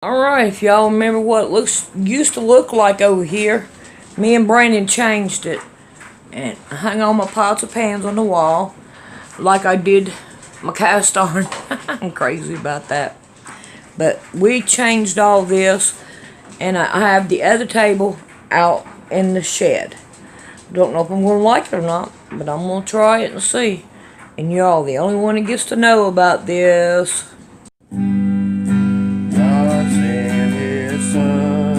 Alright, if y'all remember what it used to look like over here, me and Brandon changed it and hung all my pots of pans on the wall like I did my cast iron. I'm crazy about that. But we changed all this, and I have the other table out in the shed. Don't know if I'm going to like it or not, but I'm going to try it and see. And y'all the only one that gets to know about this. God sent his son.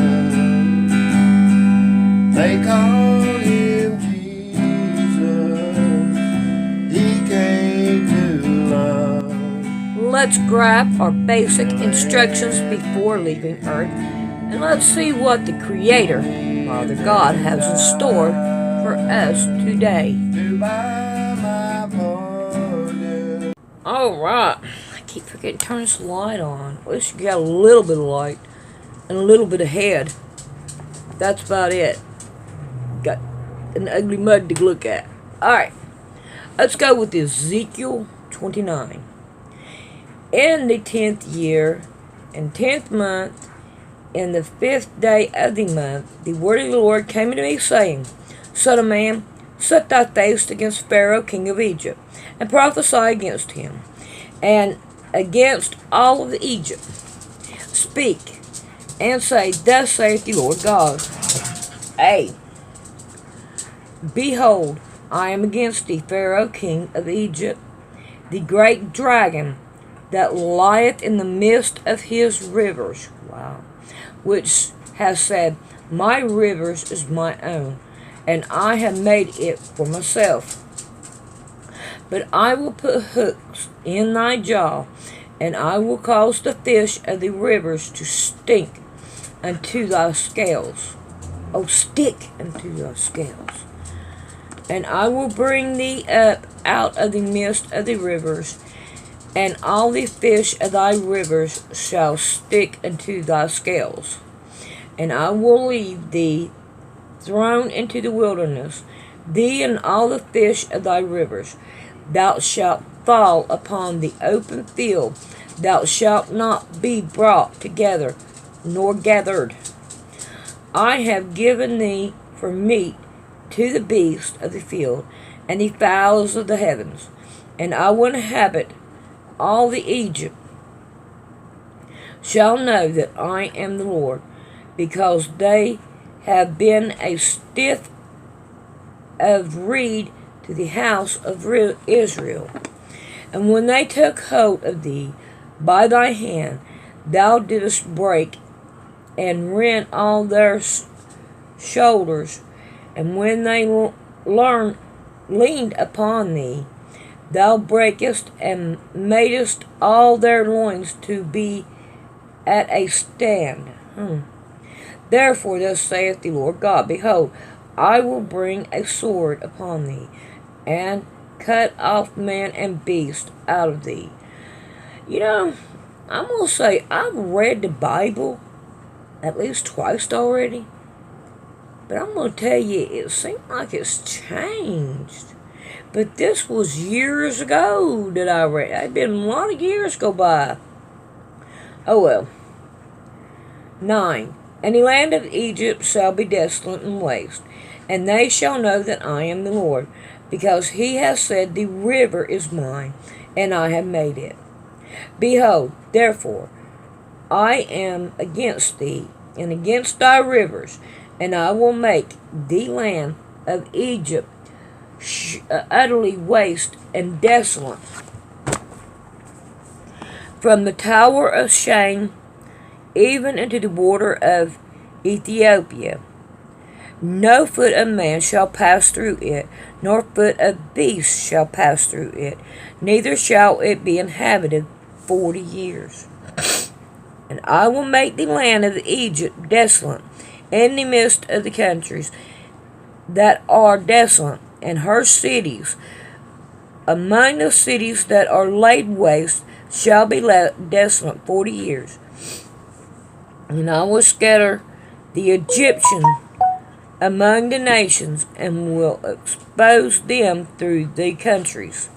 They called him Jesus. He came to love. Let's grab our basic instructions before leaving Earth, and let's see what the Creator, Father God, has in store for us today. To buy my pardon. Alright, I keep forgetting to turn this light on. At least you got a little bit of light and a little bit of head. That's about it. Got an ugly mud to look at. Alright, let's go with Ezekiel 29. In the 10th year, and 10th month, in the 5th day of the month, the word of the Lord came to me, saying, Son of man, set thy face against Pharaoh king of Egypt, and prophesy against him, and against all of Egypt. Speak, and say, Thus saith the Lord God, A. Behold, I am against thee, Pharaoh king of Egypt, the great dragon that lieth in the midst of his rivers. Wow. Which has said, My rivers is my own, and I have made it for myself. But I will put hooks in thy jaw, and I will cause the fish of the rivers to stink unto thy scales. Oh, stick unto thy scales. And I will bring thee up out of the midst of the rivers, and all the fish of thy rivers shall stick unto thy scales. And I will leave thee thrown into the wilderness, thee and all the fish of thy rivers. Thou shalt fall upon the open field. Thou shalt not be brought together, nor gathered. I have given thee for meat to the beasts of the field, and the fowls of the heavens. And I will inhabit all the Egypt shall know that I am the Lord, because they have been a stiff of reed to the house of Israel. And when they took hold of thee by thy hand, thou didst break and rent all their shoulders. And when they leaned upon thee, thou breakest and madest all their loins to be at a stand. Therefore thus saith the Lord God, Behold, I will bring a sword upon thee, and cut off man and beast out of thee. You know, I'm going to say, I've read the Bible at least twice already, but I'm going to tell you, it seems like it's changed. But this was years ago that I read. It's been a lot of years go by. Oh well. 9. And the land of Egypt shall be desolate and waste, and they shall know that I am the Lord, because he has said, The river is mine, and I have made it. Behold, therefore, I am against thee, and against thy rivers, and I will make the land of Egypt utterly waste and desolate. From the tower of Shane even into the border of Ethiopia. No foot of man shall pass through it, nor foot of beast shall pass through it, neither shall it be inhabited 40 years. And I will make the land of Egypt desolate in the midst of the countries that are desolate, and her cities among the cities that are laid waste shall be desolate 40 years. And I will scatter the Egyptian among the nations, and will expose them through the countries.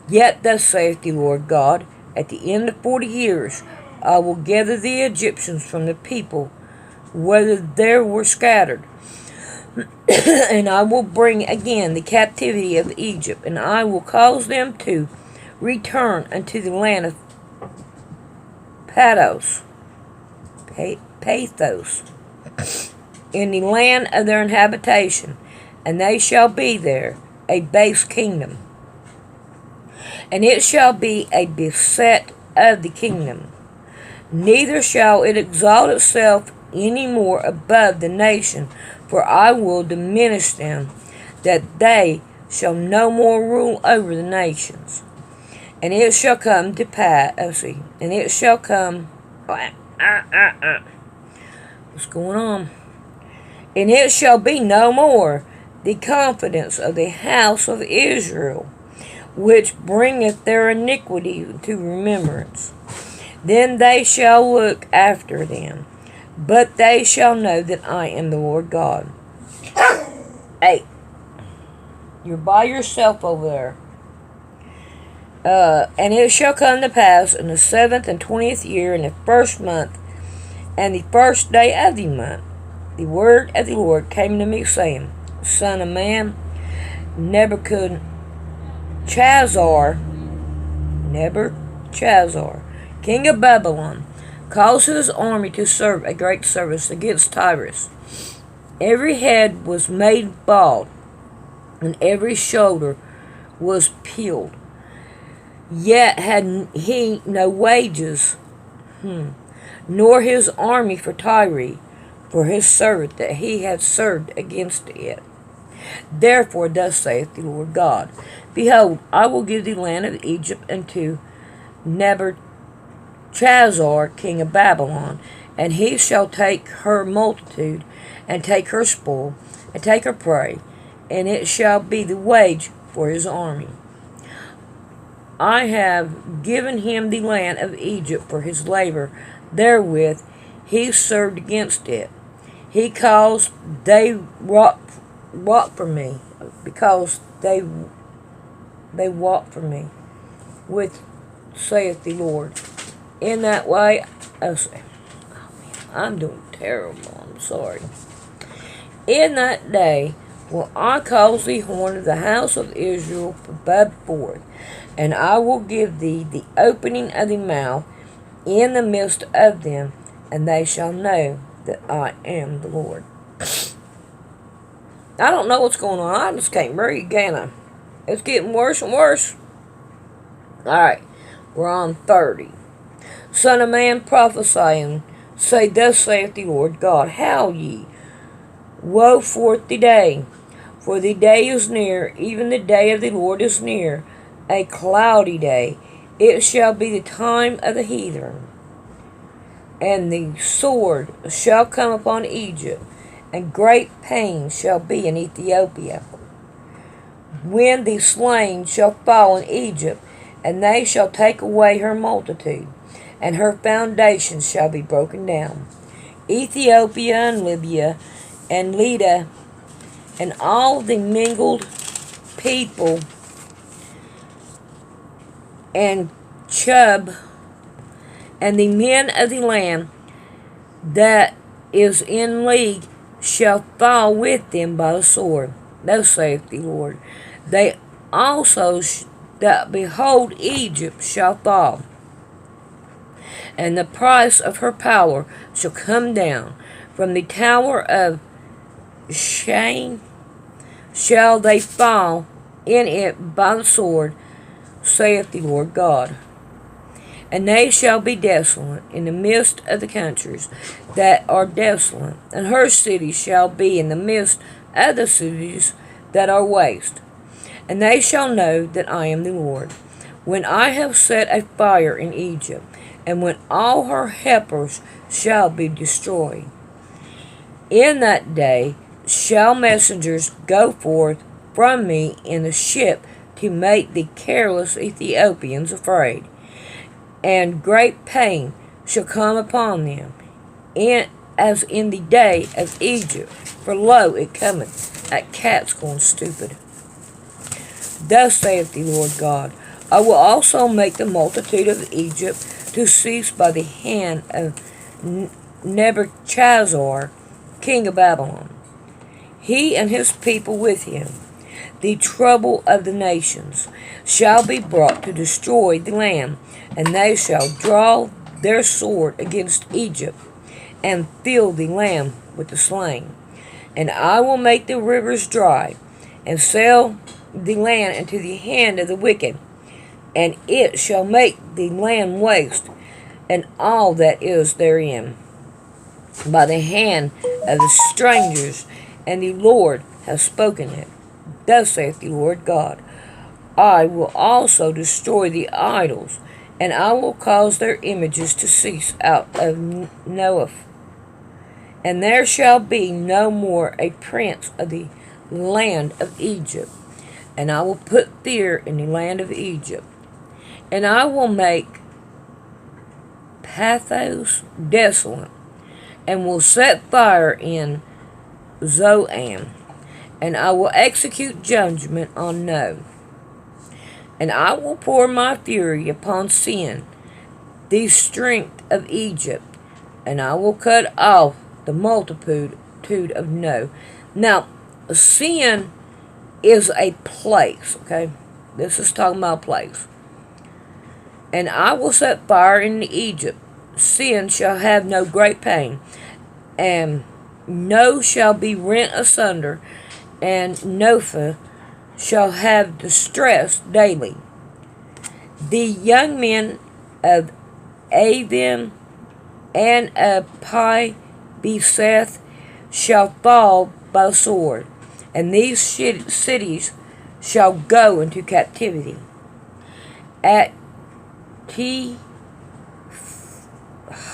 Yet thus saith the Lord God, at the end of 40 years, I will gather the Egyptians from the people, whether they were scattered, and I will bring again the captivity of Egypt, and I will cause them to return unto the land of Pathos, in the land of their habitation, and they shall be there a base kingdom, and it shall be a beset of the kingdom. Neither shall it exalt itself any more above the nation, for I will diminish them, that they shall no more rule over the nations. And it shall come to pass, and it shall come, what's going on? And it shall be no more the confidence of the house of Israel, which bringeth their iniquity to remembrance. Then they shall look after them, but they shall know that I am the Lord God. Hey, you're by yourself over there. And it shall come to pass in the 7th and 20th year, in the 1st month, and the 1st day of the month, the word of the Lord came to me, saying, Son of man, Nebuchadnezzar, king of Babylon, caused his army to serve a great service against Tyrus. Every head was made bald, and every shoulder was peeled. Yet had he no wages, nor his army for Tyre, for his servant that he had served against it. Therefore thus saith the Lord God, Behold, I will give the land of Egypt unto Nebuchadnezzar, king of Babylon, and he shall take her multitude, and take her spoil, and take her prey, and it shall be the wage for his army. I have given him the land of Egypt for his labor therewith. He served against it. He caused they wrought for me, because they walk for me, with saith the Lord. In that way, I'm doing terrible, I'm sorry. In that day will I cause the horn of the house of Israel to bud forth, and I will give thee the opening of the mouth in the midst of them, and they shall know that I am the Lord. I don't know what's going on. I just can't breathe, can I? It's getting worse and worse. Alright, we're on 30. Son of man, prophesy, and say, Thus saith the Lord God, Howl ye, woe forth the day, for the day is near, even the day of the Lord is near, a cloudy day. It shall be the time of the heathen, and the sword shall come upon Egypt, and great pain shall be in Ethiopia. When the slain shall fall in Egypt, and they shall take away her multitude, and her foundations shall be broken down. Ethiopia and Libya and Lydda and all the mingled people and Chub and the men of the land that is in league shall fall with them by the sword. Thus saith the Lord. They also that behold Egypt shall fall, and the price of her power shall come down. From the tower of Shane shall they fall in it by the sword, saith the Lord God. And they shall be desolate in the midst of the countries that are desolate, and her cities shall be in the midst of the cities that are waste. And they shall know that I am the Lord, when I have set a fire in Egypt, and when all her helpers shall be destroyed. In that day shall messengers go forth from me in the ship to make the careless Ethiopians afraid, and great pain shall come upon them, as in the day of Egypt. For lo, it cometh, at cats going stupid. Thus saith the Lord God, I will also make the multitude of Egypt to cease by the hand of Nebuchadnezzar, king of Babylon, he and his people with him. The trouble of the nations shall be brought to destroy the land, and they shall draw their sword against Egypt, and fill the land with the slain. And I will make the rivers dry, and sell the land into the hand of the wicked, and it shall make the land waste, and all that is therein, by the hand of the strangers, and the Lord hath spoken it. Thus saith the Lord God, I will also destroy the idols, and I will cause their images to cease out of Noah. And there shall be no more a prince of the land of Egypt, and I will put fear in the land of Egypt. And I will make Pathos desolate, and will set fire in Zoan, and I will execute judgment on No. And I will pour my fury upon Sin, the strength of Egypt, and I will cut off the multitude of No. Now, Sin is a place, okay? This is talking about a place. And I will set fire in Egypt. Sin shall have no great pain, and No shall be rent asunder, and Nopha shall have distress daily. The young men of Avim and of Pi Beseth shall fall by the sword, and these cities shall go into captivity. At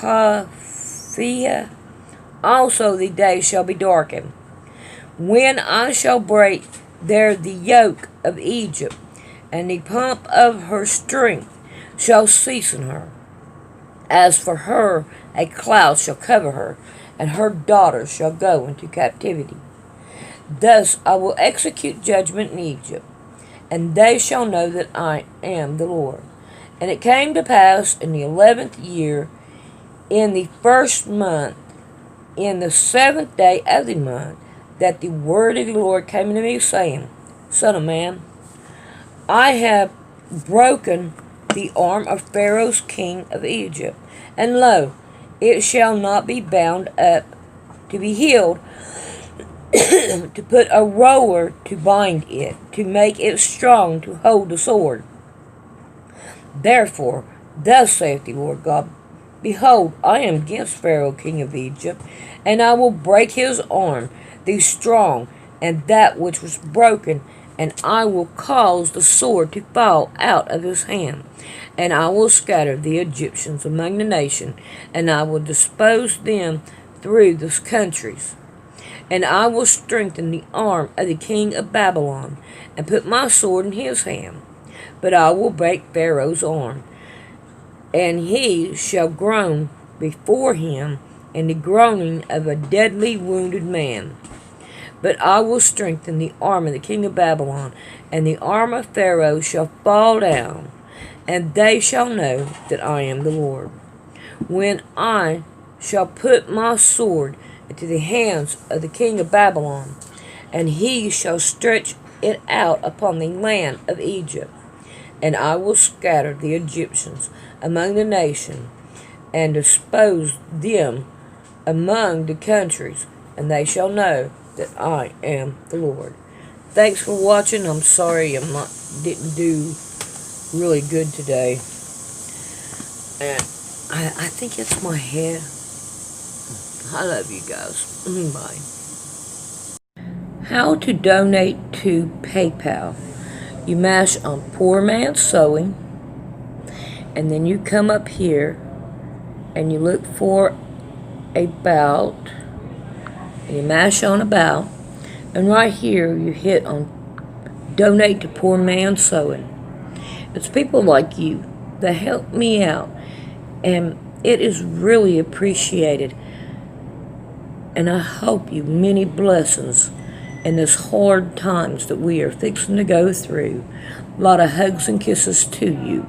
Tehaphia also the day shall be darkened, when I shall break there the yoke of Egypt, and the pomp of her strength shall cease in her. As for her, a cloud shall cover her, and her daughters shall go into captivity. Thus I will execute judgment in Egypt, and they shall know that I am the Lord. And it came to pass in the 11th year, in the 1st month, in the 7th day of the month, that the word of the Lord came unto me, saying, Son of man, I have broken the arm of Pharaoh king of Egypt, and lo, it shall not be bound up to be healed, to put a roller to bind it, to make it strong to hold the sword. Therefore, thus saith the Lord God, Behold, I am against Pharaoh king of Egypt, and I will break his arm, the strong, and that which was broken, and I will cause the sword to fall out of his hand. And I will scatter the Egyptians among the nation, and I will dispose them through the countries. And I will strengthen the arm of the king of Babylon, and put my sword in his hand. But I will break Pharaoh's arm, and he shall groan before him in the groaning of a deadly wounded man. But I will strengthen the arm of the king of Babylon, and the arm of Pharaoh shall fall down, and they shall know that I am the Lord. When I shall put my sword into the hands of the king of Babylon, and he shall stretch it out upon the land of Egypt, and I will scatter the Egyptians among the nation, and dispose them among the countries, and they shall know that I am the Lord. Thanks for watching. I'm sorry didn't do really good today. And I think it's my head. I love you guys. Bye. How to donate to PayPal. You mash on Poor Man's Sewing, and then you come up here and you look for About, and you mash on About, and right here you hit on Donate to Poor Man's Sewing. It's people like you that help me out, and it is really appreciated. And I hope you many blessings in this hard times that we are fixing to go through. A lot of hugs and kisses to you.